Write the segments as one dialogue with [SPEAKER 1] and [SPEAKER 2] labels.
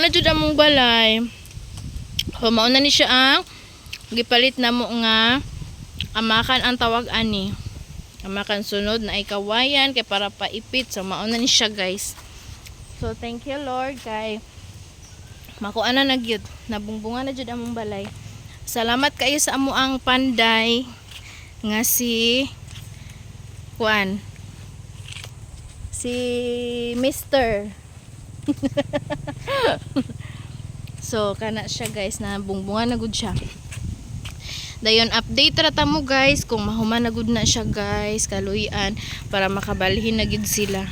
[SPEAKER 1] na jud among balay. Mauna ni siya ang gipalit na mo nga amakan ang tawag ani. Amakan sunod na ikawayan kay para paipit. So mauna ni siya guys. So thank you Lord kay makuha na nagyud. Nabungbungan na jud among balay. Salamat kayo sa amo ang panday nga si Juan. Si Mr. So kana siya guys na bungbungan na gud siya. Dayon update rata mo guys kung mahuman na gud na siya guys kaluyan para makabalhin na gid sila.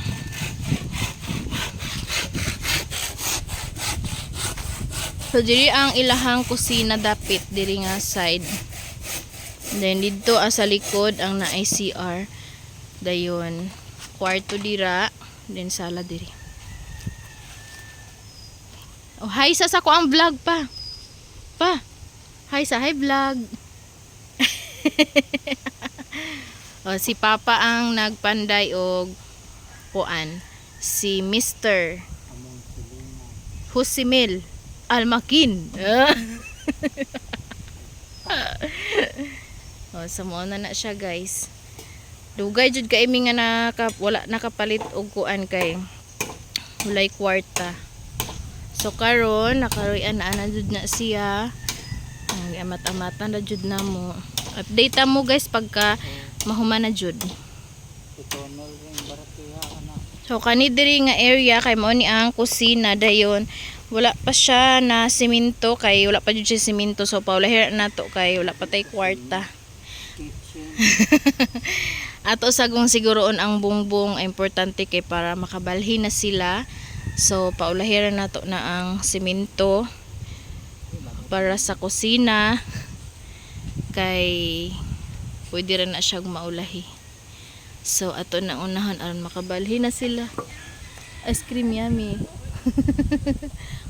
[SPEAKER 1] So diri ang ilahang kusina dapit diri nga side. Then dito sa likod ang naay CR. Dayon kwarto dira, then sala diri. Oh, hi sa ko ang vlog pa. Pa. Hi sa hi vlog. Oh, si Papa ang nagpanday og kuan. Si Mr. Husimil Almakin. Oh, samo na siya guys. Dugay jud kay mi nga wala nakapalit og kuan kay walay kwarta. So karon nakaroy-an na jud na siya. Ang amat-amatan na jud na mo. Update mo guys pagka mahuman na jud. So kani diri nga area kay mao ni ang kusina dayon. Wala pa siya na semento kay wala pa jud siya semento so paulahir nato kay wala pa tay kwarta. Ato sagong siguroon ang bungbong ay importante kay para makabalhin na sila. So paulahiran nato na ang semento para sa kusina kay pwede rin na siya maulahi. So ato na unahan aron makabalhin na sila. Ice cream yummy.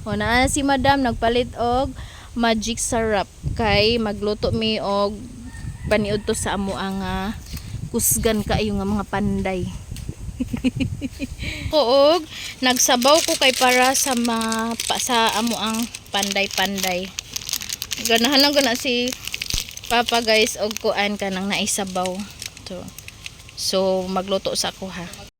[SPEAKER 1] O na si madam nagpalit og magic syrup kay magluto mi og paniud to sa amo ang kusgan kaayo nga mga panday. Koog nagsabaw ko kay para sa sa amo ang panday-panday. Ganahan lang gana si Papa guys og kuan kanang naisabaw. So magluto sa ako ha.